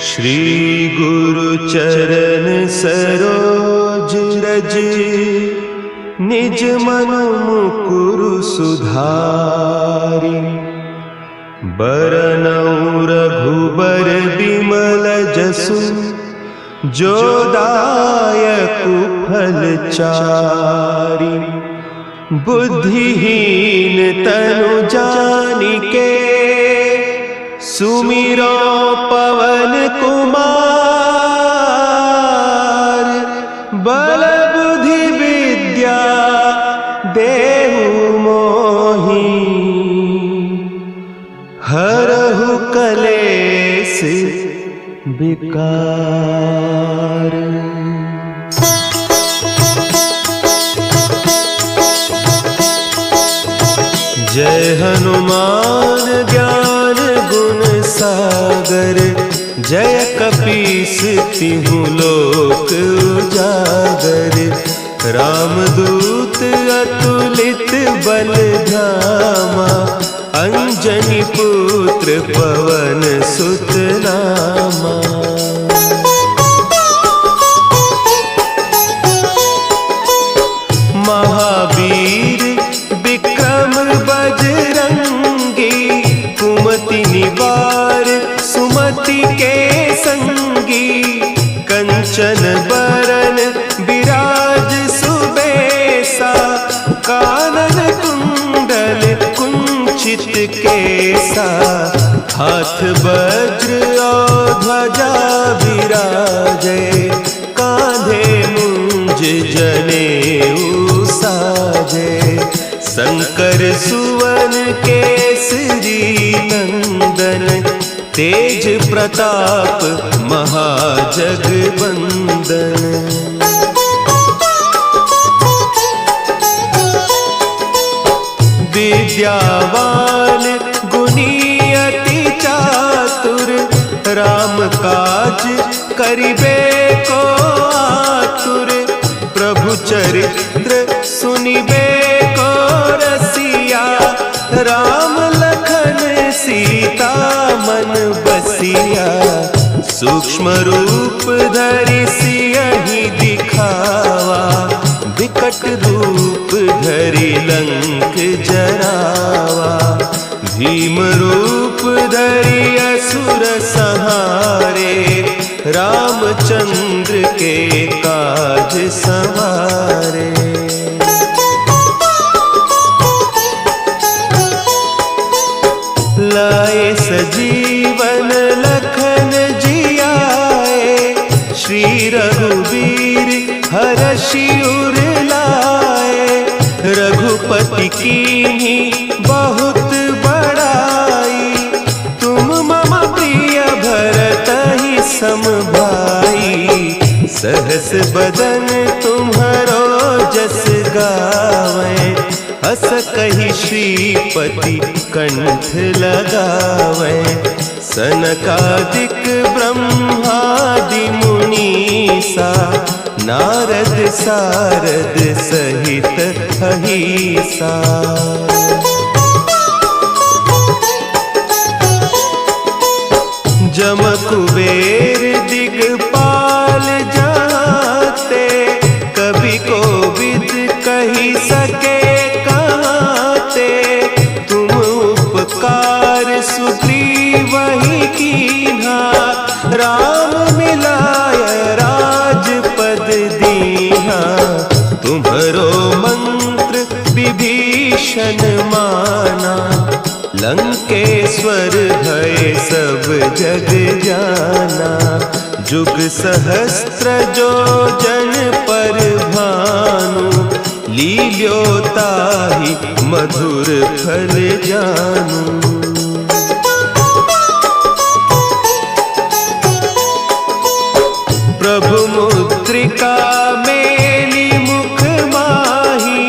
श्री गुरु चरण सरोज रज, निज मन मुकुरु सुधारि। बरनउँ रघुबर बिमल जसु, जो दायकु फल चारि। बुद्धिहीन तनु जानिके, सुमिरो पवन कुमार। बल बुद्धि विद्या देहु मोहि, हरहु कलेस विकार। जय हनुमान ज्ञान गुण सागर, जय कपीस तिहु लोक उजागर। रामदूत अतुलित बल धामा, अंजनी पुत्र पवन सुत नामा। महावीर विक्रम बजरंगी, कुमति निवार सुमति के संगी। कंचन बरन विराज सुबेसा, कानन कुंडल कुंचित केसा। हाथ वज्र और ध्वजा विराजे, कांधे मुंज जनेऊ साजे। शंकर सुवन केसरी नंदन, तेज प्रताप महाजगवंदन। विद्यावान गुणी अति चातुर, राम काज करिबे को आतुर। प्रभु चरित्र सुनिबे को रसिया, राम लखन सीता मन बसिया। सूक्ष्म रूप धरि सियहि दिखावा, विकट रूप धरि लंक जरावा। भीम रूप धरि असुर संहारे, रामचंद्र के काज संवारे। लाए सजीवन लखन जियाए, श्री रघुवीर हरषि उर लाए। रघुपति कीन्ही बहुत बड़ाई, तुम मम प्रिय भरतहि सम भाई। सहस बदन तुम्हरो जस गावें, हस कहि श्रीपति कंठ लगावें। सनकादिक ब्रह्मादि मुनीसा, नारद सारद सहित अहीसा। जम कुबेर दिगपाल जाते, कवि कोविद कहि सके कहते। तुम उपकार सुग्रीवहि कीन्हा, राम मिलाय राजपद दीन्हा। तुम्हरो मंत्र विभीषण माना, लंकेश्वर भय सब जग जाना। जुग सहस्त्र जो जन पर भानु, लील्योताहि मधुर फल जानू। प्रभु मुद्रिका मेली मुख माही,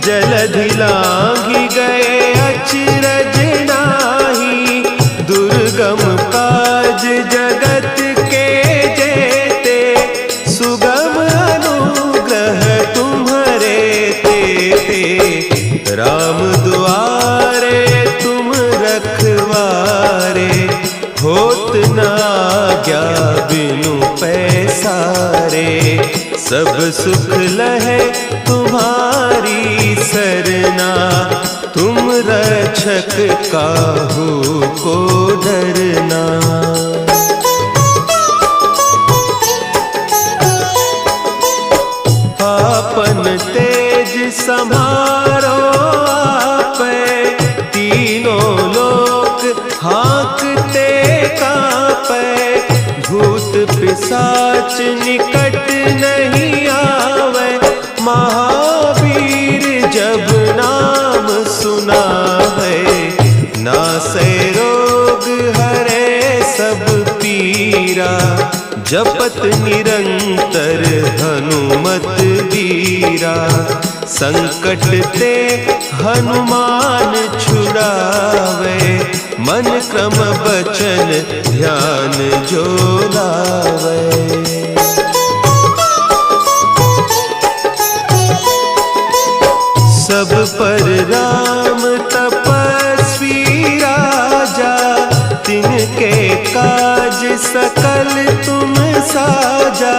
जलधि लांघि गए अचरज नाही। दुर्गम काज जगत के जेते, सुगम अनुग्रह तुम्हरे तेते। राम दुआरे तुम रखवारे, होत न आज्ञा बिनु पैसारे, सब सुख लहे तुम्हारी सरना, तुम रक्षक काहू को डरना। आपन तेज सम्हारो आपै, तीनों लोक हाँकते कांपै, भूत पिशाच निकट नहीं आवे, महावीर जब नाम सुनावे, नासै रोग हरे सब पीरा, जपत निरंतर हनुमत बीरा, संकट ते हनुमान छुड़ावे, मन क्रम बचन ध्यान जो लावे। सब पर राम तपस्वी राजा, तिनके काज सकल तुम साजा,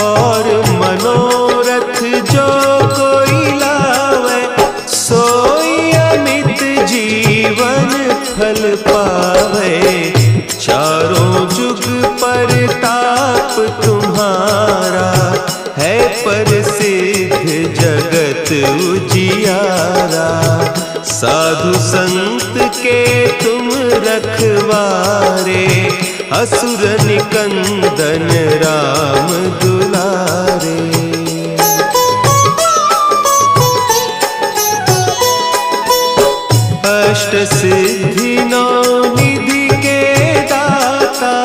और मनोरथ जो कोई लावे, सोई अमित जीवन फल पावे, चारों जुग परताप तुम्हारा, है प्रसिद्ध जगत उजियारा, साधु संत के तुम रखवारे, असुर निकंदन राम दुलारे। अष्ट सिद्धि नौ निधि के दाता,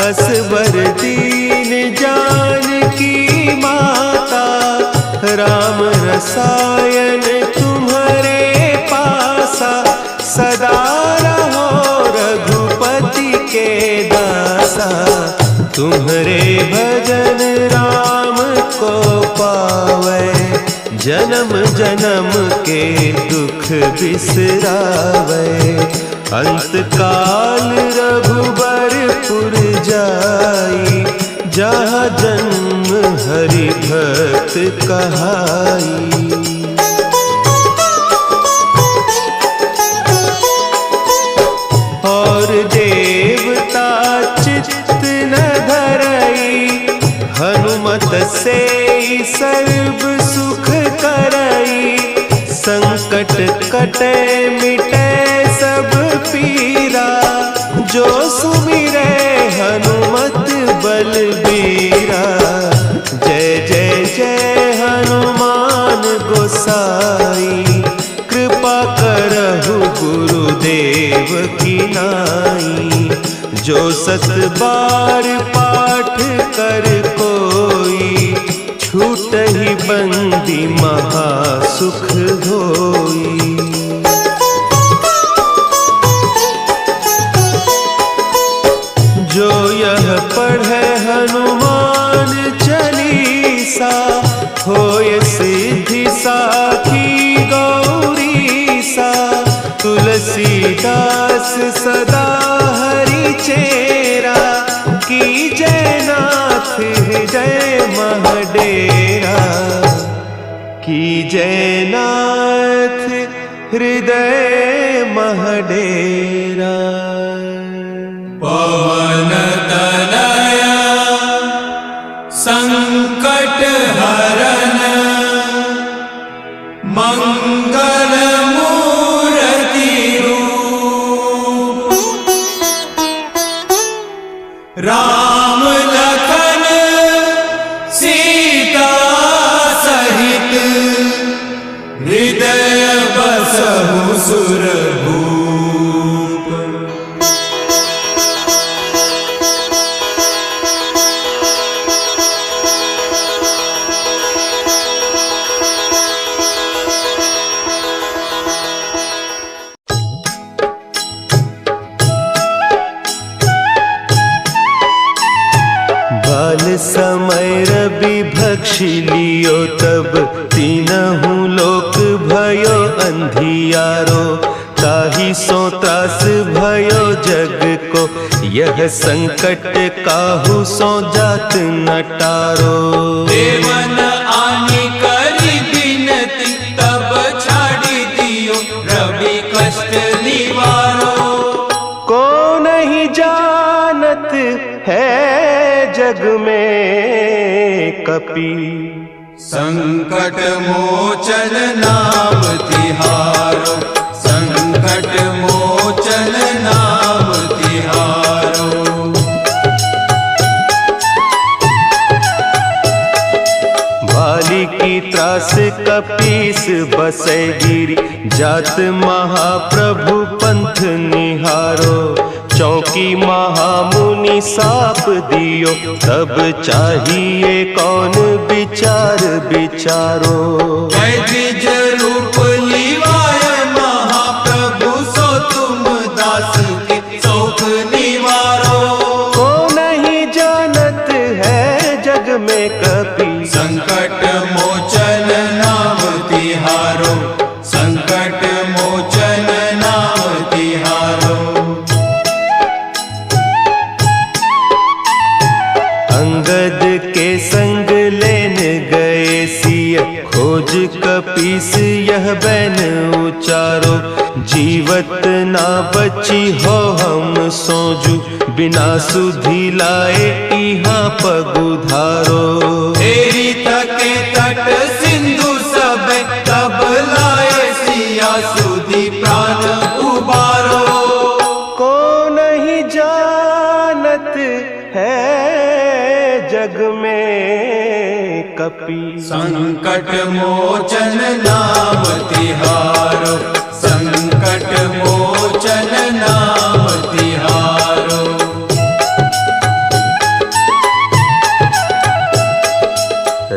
असवर दीन जानकी माता, राम रसायन तुम्हारे पासा, सदा रहो रघुपति के दासा, तुम्हारे भजन राम को पावे, जन्म जन्म के दुख बिसरावे, अंत काल रघुबरपुर जाई, जहाँ जन्म हरि भक्त कहाई। और देवता चित्त न धरई, हनुमत से सर्व सुख करई, संकट कटे मिटे सब पीरा, जो सुमिरे हनुमत बलबीरा, जय जय जय हनुमान गोसाई, कृपा करहु गुरुदेव की नाई, जो सत बार पाठ कर कोई, छूटहि बंदी महासुख होई। जो यह पढ़े हनुमान चालीसा, होय सिद्धि साखी गौरीसा, तुलसीदास सदा हरि चेरा, की जय नाथ हृदय महडेरा, की जय नाथ हृदय महडेरा। पवन तनया संकट हरन, मंगल मूर्ति रूप, राम लखन सीता सहित, हृदय बसहु सुरभूप। समय रवि भक्षी लियो, तब तीनहु लोक भयो अंधियारो, ताहि सो त्रास भयो जग को, यह संकट काहू सो जात न टारो। देवन आनी करी बिनती, तब छाड़ी दियो रवि कष्ट निवारो। को नहीं जानत है जग में कपि, संकट मोचन नाम तिहारो, संकट मोचन नाम तिहारो। भाली की त्रास कपीस बसै गिरी, जात महाप्रभु पंथ निहारो। चौकी महामुनि साप दियो, तब चाहिए कौन विचार विचारो। द्विज रूप लिवाय महाप्रभु, सो तुम दास के शोक निवारो। को नहीं जानत है जग में कपि, संकट मोचन नाम तिहारो, संकट मोचन नाम तिहारो। अंगद के संग लेन गए सिय, खोज कपीस यह बैन उचारो। जीवत ना बची हो हम सोजू, बिना सुधि लाए इहाँ पगुधारो। तेरी थके तट सिंधु सब, तब लाए सिया सुधि प्राण उबारो। को नहीं जानत है जग में कपि, संकट मोचन नाम तिहारो, संकट मोचन नाम तिहारो।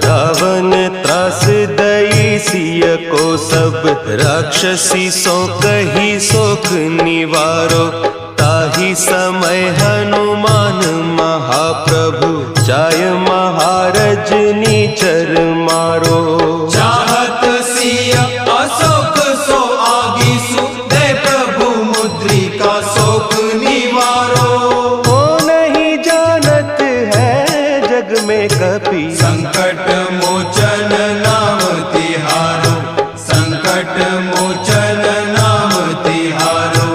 रावण त्रास दई सिय को सब, राक्षसी सो कही सोख निवारो। ताहि समय हनुमान महाप्रभु, जाय महारज नीचर मारो। चाहत सिया अशोक सो आगी सु, दे प्रभु मुद्रिका शोक निवारो। को नहीं जानत है जग में कपि, संकट मोचन नाम तिहारो, संकट मोचन नाम तिहारो।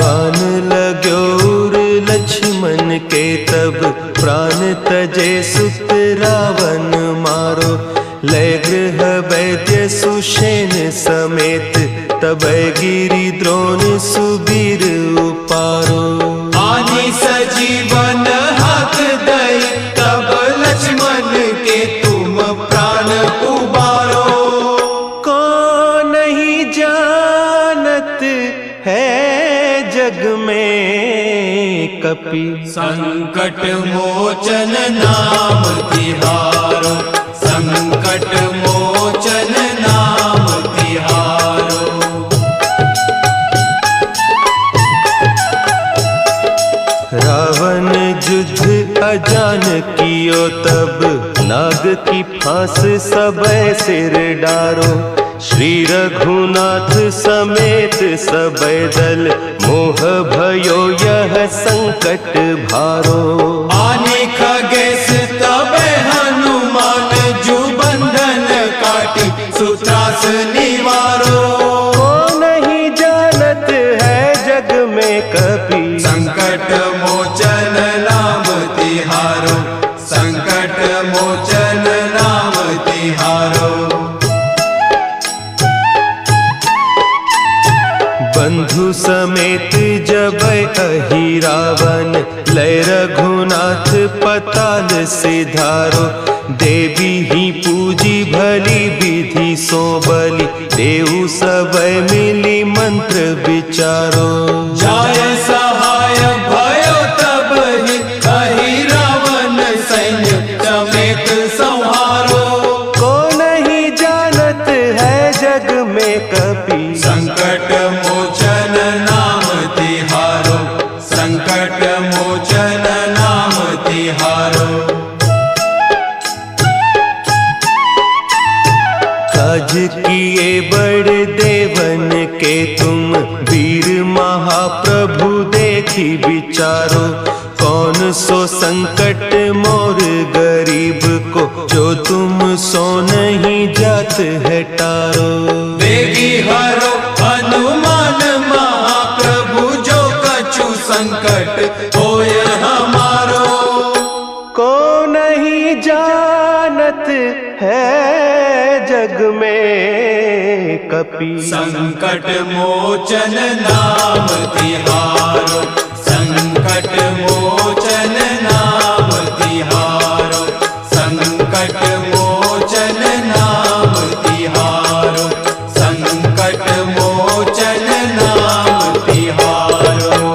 बान लाग्यो उर लक्ष्मण के, तब प्राण तजे सुत रावण मारो। लय गृह वैद्य सुषेण समेत, तब गिरि द्रोण सुबीर उपारो। आनी सजीवन हाथ दई, तब लक्ष्मण के तुम प्राण उबारो। को नहीं जानत है जग में कपि, संकट मोचन नाम तिहारो, संकट मोचन नाम तिहारो। रावण युद्ध अजान कियो, तब नाग की फांस सबे सिर डारो। श्री रघुनाथ समेत सबे दल, मोह भयो यह संकट भारो। आने खगेश तब हनुमान, जू बंधन काटी सुत्रास निवारो। को नहीं जानत है जग में कपि, संकट मोचन नाम तिहारो, संकट मोचन नाम तिहारो। बंधु समेत जब अहि रावण, लय रघुनाथ पताल सिधारो। देवी ही पूजी भली विधि सो बलि, देव सब मिली मंत्र विचारो। जाय सहाय भयो तब ही, अहि रावण सैन्य समेत संहारो। को नहीं जानत है जग में कपि, संकट मोचन नाम तिहारो, संकट मोचन नाम तिहारो। के तुम वीर महाप्रभु देखी विचारो, कौन सो संकट मोर गरीब को, जो तुम सो नहीं जात है टारो। बेगी हरो हनुमान महाप्रभु, जो कछु संकट होय हमारो। को नहीं जानत है जग में कपि, संकट मोचन नाम तिहारो, संकट मोचन नाम तिहारो, संकट मोचन नाम तिहारो, संकट मोचन नाम तिहारो।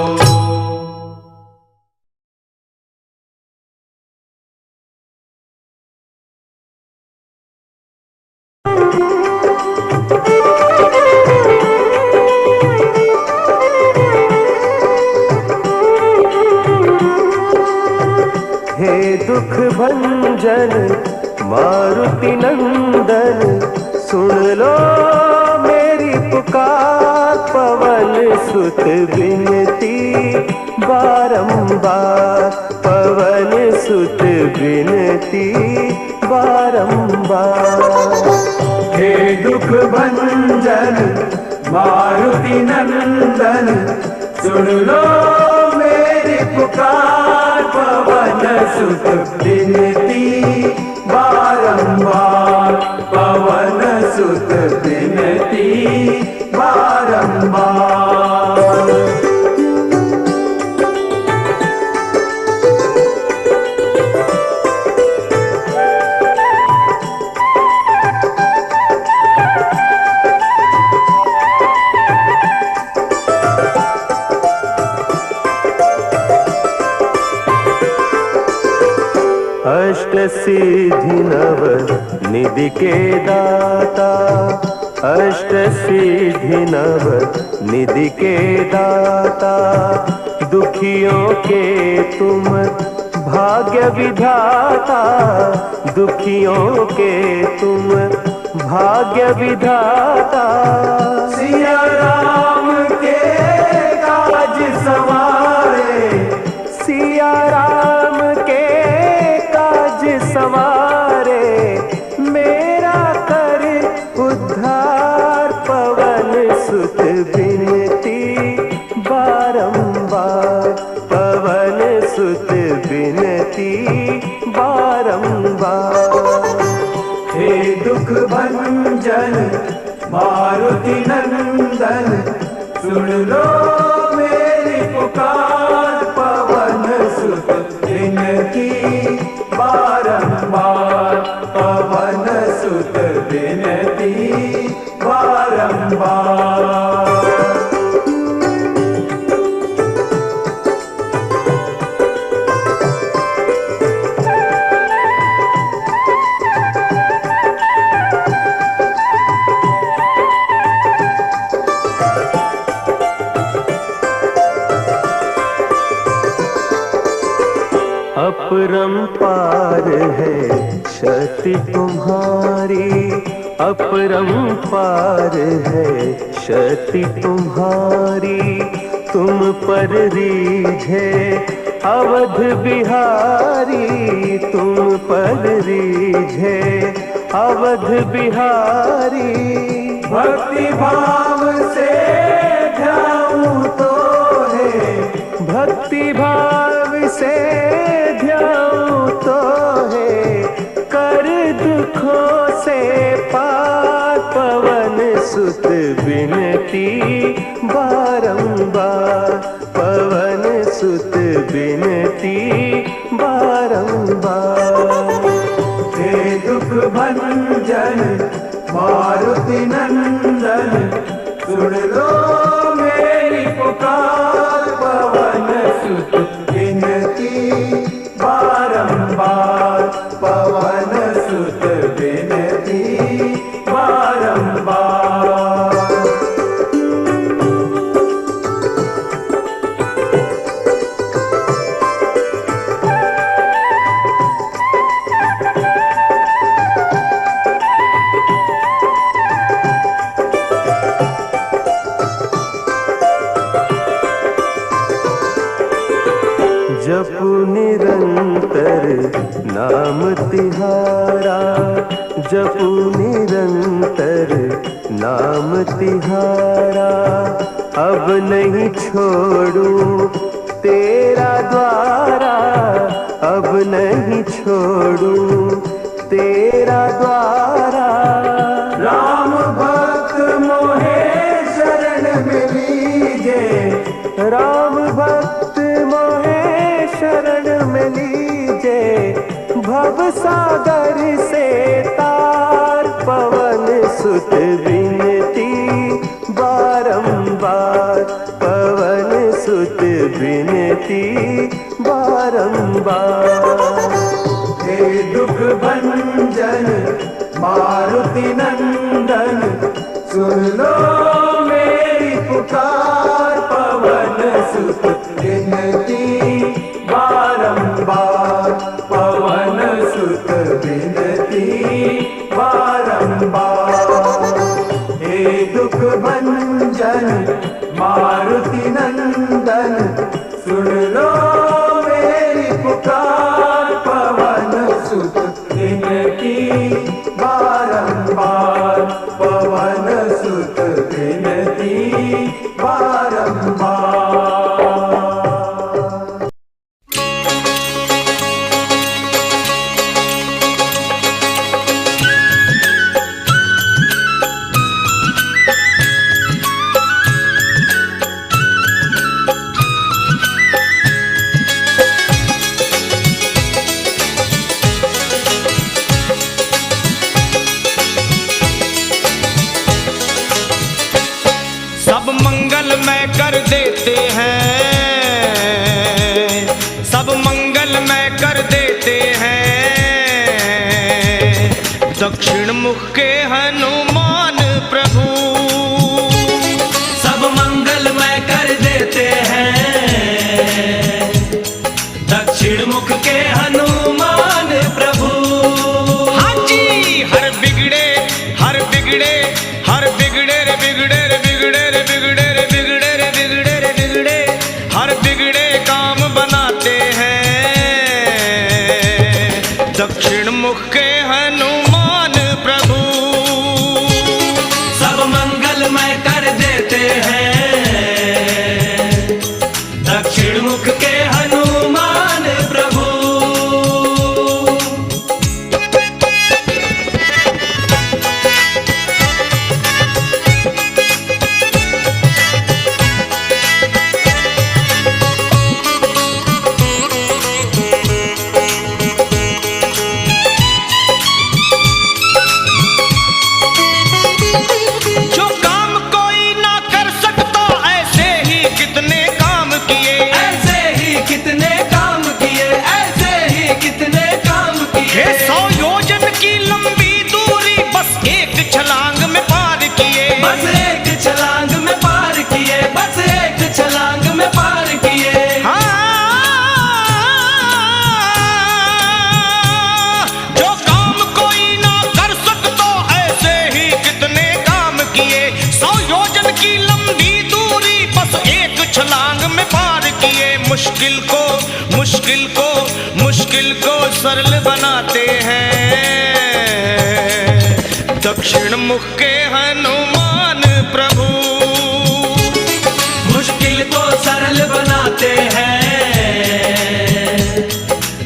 हे दुख भंजन मारुति नंदन, सुन लो मेरी पुकार, पवन सुत विनती बारंबार, पवन सुत विनती बारंबार। हे दुख भंजन मारुति नंदन, सुन लो मेरी पुकार, पवन सुत विनती बारंबार, पवन सुत विनती बारंबार। अष्ट सिद्धि नव निधि के दाता, अष्ट सिद्धि नव निधि के दाता, दुखियों के तुम भाग्य विधाता, दुखियों के तुम भाग्य विधाता। सिया राम के काज सवारे, सिया राम के काज सवारे, मेरा कर उद्धार, पवन सुत विनती बारंबार, पवन सुत विनती बारंबार। हे दुख भंजन मारुति नंदन, सुन लो मेरी पुकार, पवन सुत विनती बारंबार, पवन सुत विनती बारंबार। अपरंपार है शक्ति तुम्हारी, अपरंपार है शक्ति तुम्हारी, तुम पर रीझे अवध बिहारी, तुम पर रीझे अवध बिहारी। भक्ति भाव से ध्याऊं तो है, भक्ति भाव से ध्याऊं तो है, कर दुखों से पार, पवन सुत विनती बारंबार, पवन सुत विनती बारंबार। हे दुख भंजन मारुति नंदन, सुन लो मेरी पुकार, पवन सुत विनती बारंबार, पवन सुत विनती बारंबार। जपू निरंतर नाम तिहारा, जपू निरंतर नाम तिहारा। अब नहीं छोड़ूं तेरा द्वारा, अब नहीं छोड़ूं तेरा द्वारा। राम भक्त मोहे शरण में लीजे, राम भक्त मोहे शरण में लीजे। भव सागर से तार पवन सुत विनती बारंबार, पवन सुत विनती बारंबार। हे दुख भंजन मारुति नंदन, सुन लो मेरी पुकार। पवन सुत विनती बारंबार, पवन सुत विनती बारंबार। हे दुख भंजन मारुति नंदन, सुन लो मेरी पुकार। पवन सुत विनती बारंबार, पवन सुत विनती बारंबार। सब मंगलमय कर देते हैं, सब मंगलमय कर देते हैं। दक्षिण मुख के हनुमान प्रभु सब मंगलमय कर देते हैं, दक्षिण मुख के हनुमान प्रभु। हाँ जी, हर बिगड़े हर बिगड़े हर बिगड़े रे बिगड़े रे बिगड़े रे बिगड़े रे बिगड़े रे बिगड़े रे बिगड़े हर बिगड़े काम बनाते हैं। दक्षिण मुख के हनुमान प्रभु सब मंगलमय कर देते हैं, दक्षिण मुख के हनुमान प्रभु। जो काम कोई ना कर सकता, ऐसे ही कितने काम किए, ऐसे ही कितने काम किए, ऐसे ही कितने काम किए। 100 योजन की लंबी दूरी बस एक छलांग में पार किए। बस एक छलांग में पार किए, बस एक छलांग में पार किए। जो काम कोई ना कर सकता, ऐसे ही कितने काम किए। 100 योजन की लंबी दूरी बस एक छलांग में पार किए। मुश्किल को मुश्किल को मुश्किल को सरल बनाते हैं। दक्षिण मुख के हनुमान प्रभु मुश्किल को सरल बनाते हैं,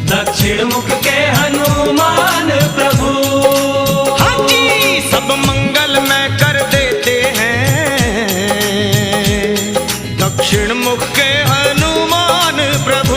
दक्षिण मुख के हनुमान प्रभु। हाँ जी, सब मंगलमय कर देते हैं। दक्षिण मुख के हनुमान प्रभु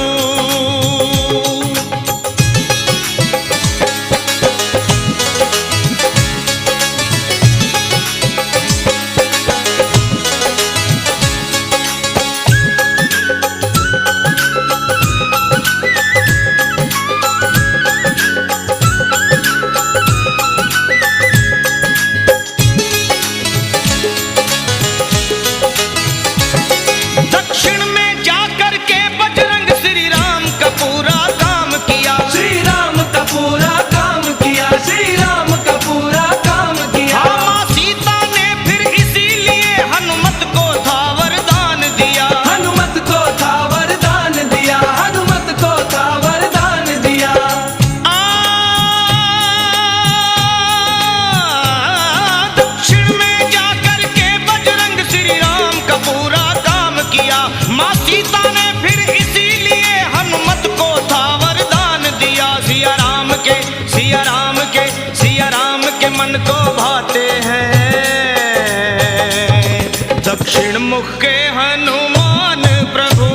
मुख के हनुमान प्रभु।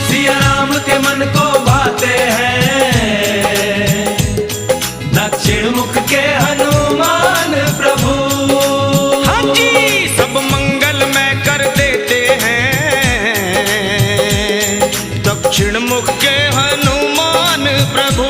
सिया राम के मन को भाते हैं दक्षिण मुख के हनुमान प्रभु। हाँ जी, सब मंगल में कर देते हैं दक्षिण मुख के हनुमान प्रभु।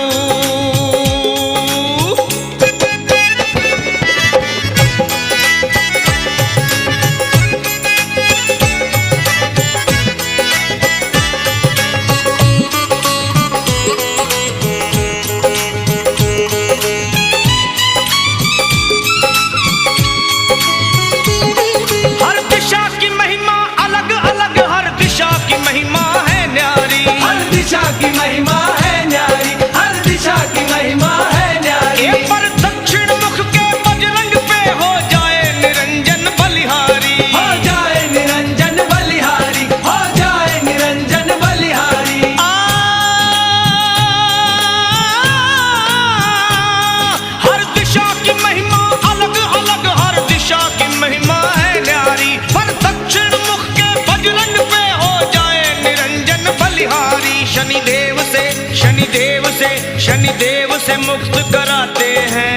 शनिदेव से मुक्त कराते हैं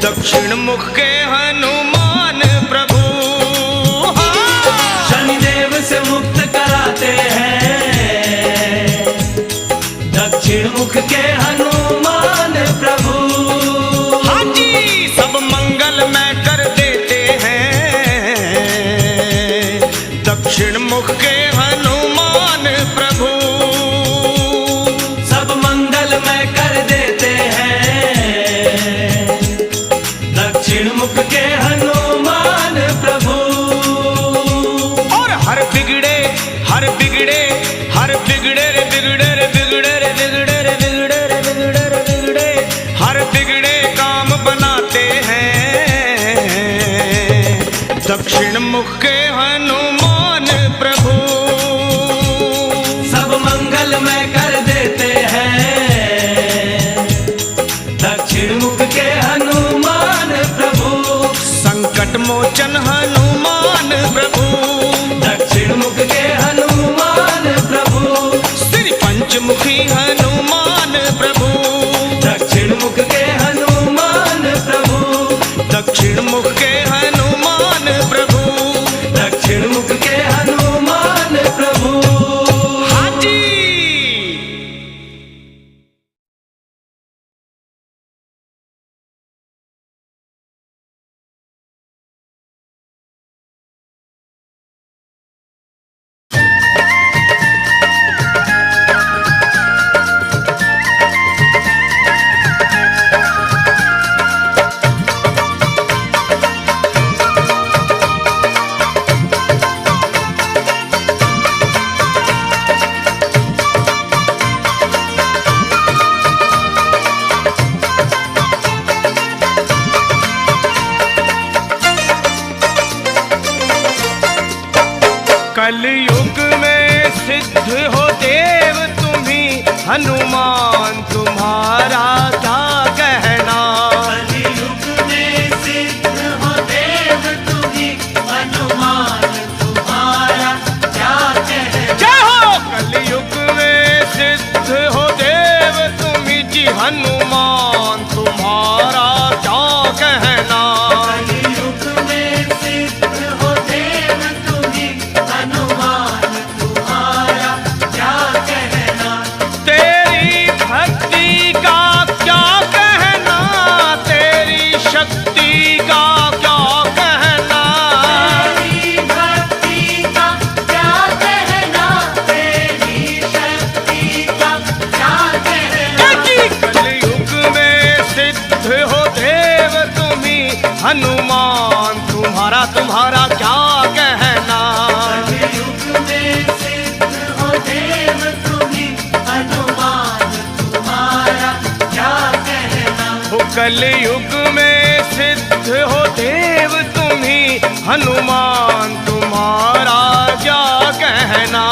दक्षिण मुख के हनुमान प्रभु। हाँ। शनिदेव से मुक्त कराते हैं दक्षिण मुख के हनुमान प्रभु। हाँ जी, सब मंगल में कर देते हैं दक्षिण मुख के हनुमान प्रभु। मुख के हनुमान प्रभु। और हर बिगड़े हर बिगड़े हर बिगड़े रे बिगड़े रे बिगड़े रे बिगड़े रे बिगड़े रे बिगड़े रे बिगड़े हर बिगड़े काम बनाते हैं दक्षिण मुख के हनुमान प्रभु। सब मंगल में कर देते हैं दक्षिण मुख के हनुमान प्रभु। संकट मोचन हनुमान प्रभु दक्षिण मुख के हनुमान प्रभु। श्री पंचमुखी हनुमान प्रभु दक्षिण मुख के हनुमान प्रभु। दक्षिण मुख के हनुमान प्रभु। दक्षिण मुख के हनुमान प्रभु। हाँ जी। कलयुग में सिद्ध हो देव तुम्ही हनुमान तुम्हारा क्या कहना। कलयुग में सिद्ध हो देव तुम्ही हनुमान तुम्हारा क्या कहना। जय हो। कलयुग में सिद्ध हो देव तुम्ही जी हनुमान तुम्हारा क्या कहना। कलयुग में सिद्ध हो देव तुम्ही हनुमान तुम्हारा क्या कहना। तेरी भक्ति का क्या कहना, तेरी शक्ति का क्या कहना। तेरी भक्ति का क्या कहना, तेरी शक्ति का क्या कहना। कलयुग में सिद्ध हो देव तुम्ही हनुमान तुम्हारा तुम्हारा क्या कहना। कलयुग में सिद्ध हो देव तुम्ही हनुमान तुम्हारा क्या कहना। कलयुग में सिद्ध हो देव तुम्ही हनुमान तुम्हारा क्या कहना।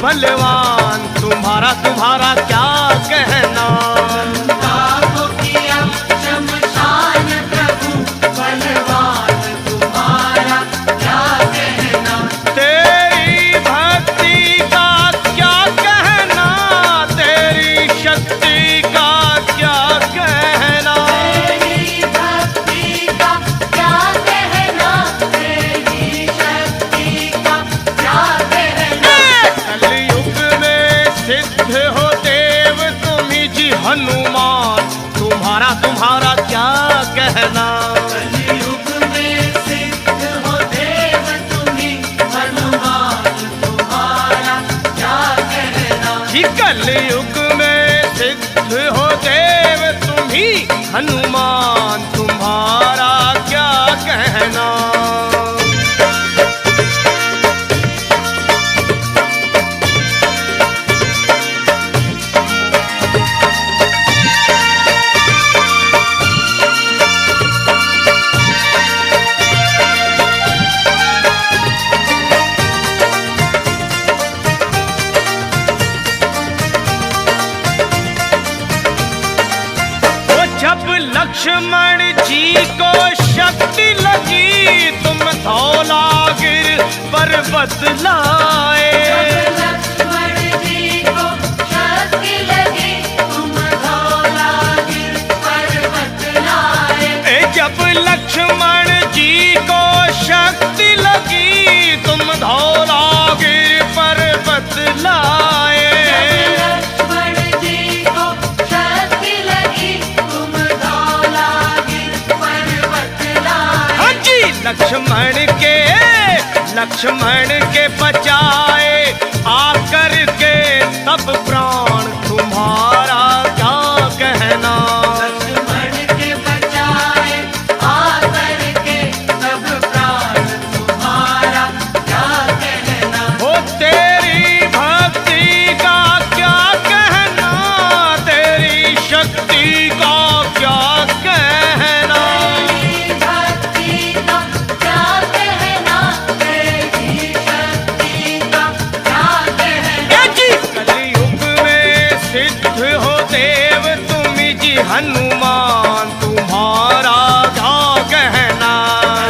बलवान तुम्हारा तुम्हारा क्या कहना। को किया शमशान प्रभु बलवान तुम्हारा क्या कहना। तेरी भक्ति का क्या कहना, तेरी शक्ति का क्या कहना। तेरी भक्ति का क्या कहना, तेरी शक्ति का क्या कहना। कलयुग में सिद्ध हो देव तुम ही जी हनुमान तुम्हारा तुम्हारा क्या कहना। कलयुग में सिद्ध हो देव तुम्ही हनुमान तुम्हारा क्या कहना। जी कलयुग में सिद्ध हो देव तुम ही हनुमान तुम्हारा क्या कहना। जब लक्ष्मण जी को शक्ति लगी तुम धौलागिर पर्वत लाए। लक्ष्मण जी को शक्ति लगी तुम धौलागिर पर्वत लाए। जब लक्ष्मण जी को शक्ति लगी तुम धौलागिर पर्वत लाए। लक्ष्मण जी को शक्ति लगी तुम धौलागिर पर्वत लाए। हाँ जी लक्ष्मण के बचाए आकर के तब प्राण तुम्हारा क्या कहना। लक्ष्मण के बचाए आकर के तब प्राण तुम्हारा क्या कहना। हो तेरी भक्ति का क्या कहना, तेरी शक्ति का क्या कहना। तेरी भक्ति का क्या कहना, तेरी शक्ति का क्या कहना। जी कलयुग में सिद्ध हो देव तुम जी हनुमान तुम्हारा क्या कहना।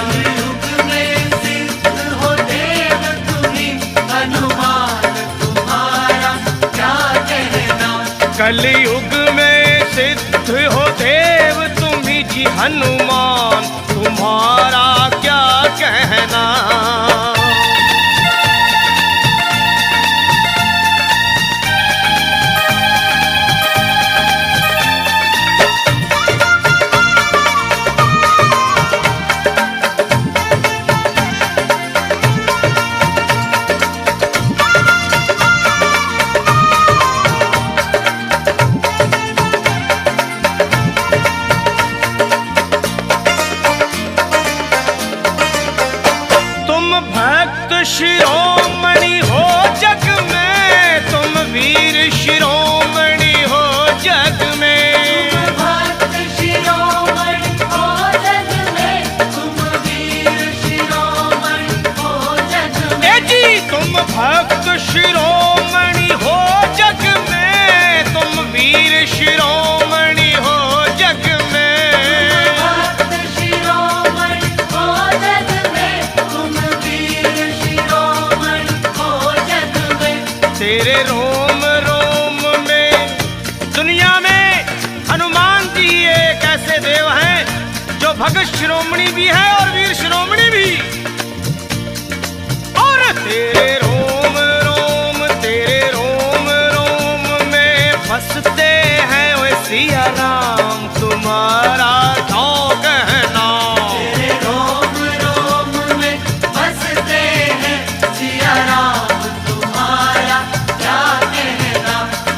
कलयुग में सिद्ध हो देव तुम्ही हनुमान तुम्हारा क्या कहना। कलयुग में सिद्ध हो देव तुम जी हनुमान तुम्हारा क्या कहना। तुम भक्त शिरोमणि हो जग में, तुम वीर शिरोमणि हो जग में। भक्त शिरोमणि हो जग में, तुम वीर शिरोमणि हो जग में। ए जी तुम भक्त शिरोमणि हो जग में, तुम वीर शिरोमणि हो जग में। भक्त शिरोमणि हो जग में, तुम वीर शिरोमणि हो जग में। तेरे रोम रोम में दुनिया में हनुमान जी एक ऐसे देव हैं जो भगत शिरोमणि भी है और वीर शिरोमणि भी। और तेरे रोम रोम में बसते हैं वे सिया राम तुम्हारा क्या कहना। तेरे रोम रोम में बसते हैं सिया राम तुम्हारा क्या कहना।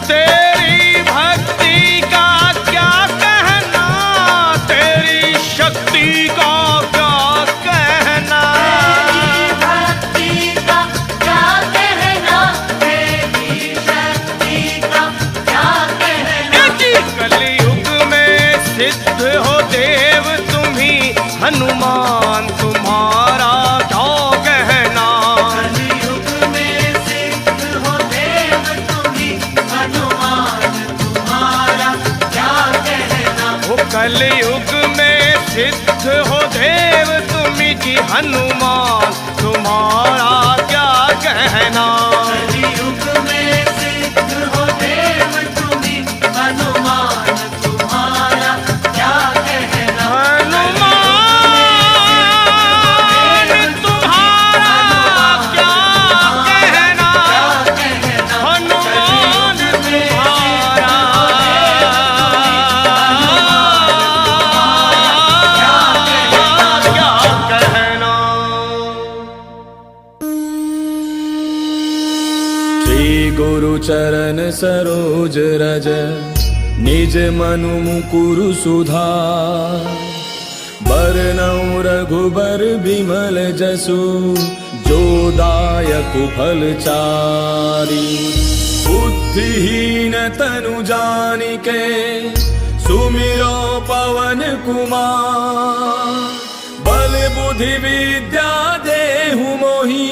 तेरी भक्ति का क्या कहना, तेरी शक्ति का क्या कहना। तेरी भक्ति का क्या कहना, तेरी शक्ति का क्या कहना। कलयुग में सिद्ध हो कलयुग में सिद्ध हो देव तुम्ही जी हनुमान, तुम्हारा क्या कहना। कलयुग में सिद्ध हो देव तुम्ही हनुमान, तुम्हारा क्या कहना। हनुमान तुम्हारा क्या कहना, हनुमान तुम्हारा क्या कहना। श्री गुरु चरण सरोज रज, निज मनु मुकुरु सुधार। बरनउँ रघुबर बिमल जसु, जो दायक फल चारि। बुद्धिहीन तनु जानिके, सुमिरो पवन कुमार। बल बुद्धि विद्या देहु मोहि,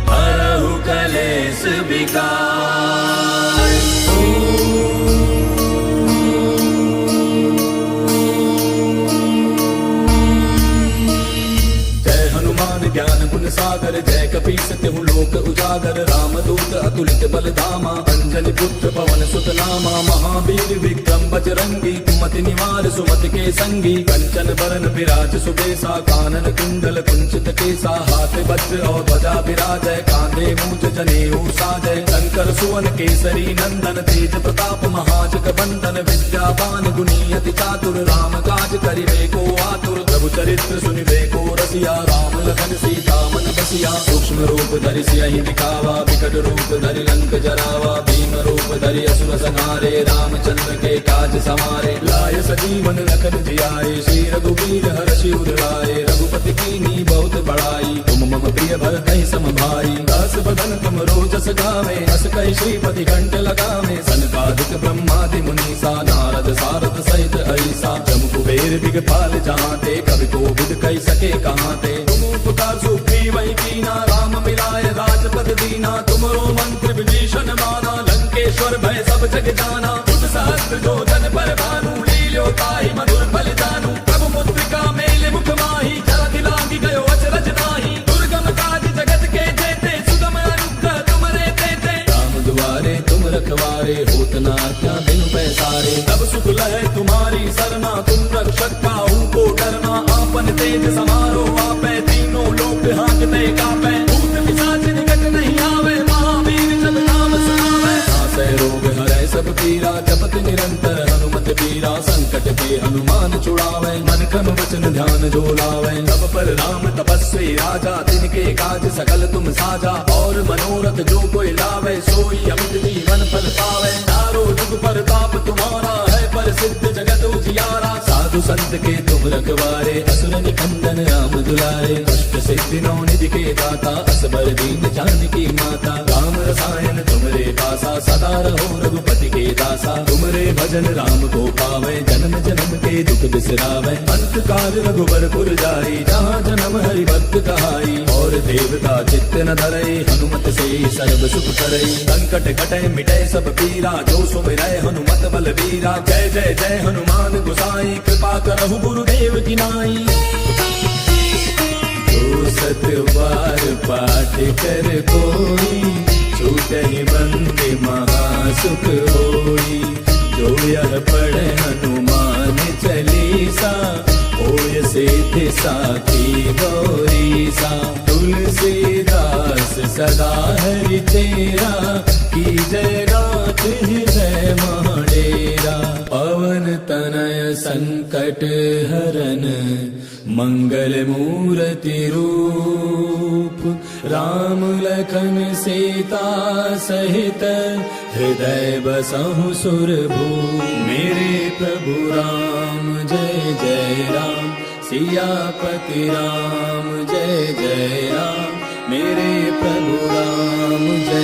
हरहु कलेश विकार। जय हनुमान ज्ञान गुण सागर, जय कपीस तिहु लोक उजागर। रामदूत अतुलित बल धामा, अंजनी पुत्र पवन सुत नामा। महावीर विक्रम बजरंगी, कुमति निवार सुमति के संगी। कंचन बरन विराज सुबेसा, कानन कुंडल कुंचित केसा। हाथ वज्र और ध्वजा विराजय, कांधे मूंज जनेऊ साजय। शंकर सुवन केसरी नंदन, तेज प्रताप महाजग बंदन। विद्यावान गुणी अति चातुर, राम काज करिबे को आतुर। प्रभु चरित्र सुनिबे को रसिया, राम लखन सीता मन बसिया। सूक्ष्म रूप धरि सियहि दिखावा, विकट रूप धरि लंक जरावा। भीम रूप धरि असुर संहारे, रामचंद्र के काज समारे। लाय सजीवन लखन जियाए, श्री रघुवीर हर्षि उर लाए। रघुपति कीन्ही बहुत बड़ाई, तुम मम प्रिय भरतहि सम भाई। दास बदन तुम रोजस गावे, अस कहि श्रीपति कंठ लगावे। सनकादिक ब्रह्मादि मुनीसा, नारद सारद सहित ऐसा। जम कुबेर दिगपाल जहांते, कवि कोविद कहि सके कहांते। तुम उपकार सुग्रीवहि कीना, राम मिलाय राजपद दीना। तुमरो मंत्र विभीषण माना, लंकेश्वर भय सब जग जाना। तुम सहस्त्र जो जन पर भानु, लील्यो ताहि मधुर फल जानू। प्रभु मुद्रिका मेल मुख माहि, जलधि लांघि गयो अचरज नाहि। दुर्गम काज जगत के जेते, सुगम अनुग्रह तुमरे तेते। राम दुआरे तुम रखवारे, होत न आज्ञा बिनु पैसारे। तब सुख लहै तुम्हारी सरना, तुम रक्षक काहू को डरना। आपन तेज समारो आपै, तीनों लोक हांकते कापै। भूत पिशाच निकट नहीं आवे, महावीर जब नाम सुनावे। नासै रोग हरै सब पीरा, जपत निरंतर हनुमत बीरा। संकट के हनुमान छुड़ावे, मन क्रम वचन ध्यान जो लावे। तब पर राम तपस्वी राजा, तिनके काज सकल तुम साजा। और मनोरथ जो कोई लावे, सोई अमित जीवन फल पावे। चारों जुग परताप तुम्हारा है, प्रसिद्ध जगत उजियारा। साधु संत के तुम रखवारे, असुर निकंदन राम दुलारे। कष्ट सिद्धि नौ निधि के दाता, असबर दीन जानकी माता। राम रसायन तुमरे पासा, सदा रहो रघुपति के दासा। तुमरे भजन राम को पावे, जन्म जन्म के दुख बिसरावे। अंत काल रघुबर पुर जाई, जहाँ जन्म हरि भक्त कहाई। और देवता चित्त न धरई, हनुमत से सर्व सुख करई। संकट कटै मिटै सब पीरा, जो सुमिरै हनुमत बल बीरा। जय जय जय हनुमान गोसाई, कृपा करहु गुरुदेव की नाई। जो सत बार पाठ कर कोई, छूटहि बंदे महासुख होई। जो यह पढ़े हनुमान चालीसा, होय सिद्धि साखी गौरीसा। तुलसीदास सदा हरि तेरा, की जय नाथ हृदय महडेरा। पवन तनय संकट हरन, मंगल मूर्ति रूप। राम लखन सीता सहित, हृदय बसहु सुरभूप। मेरे प्रभु राम जय जय राम, सियापति राम जय जय राम। मेरे प्रभु राम जय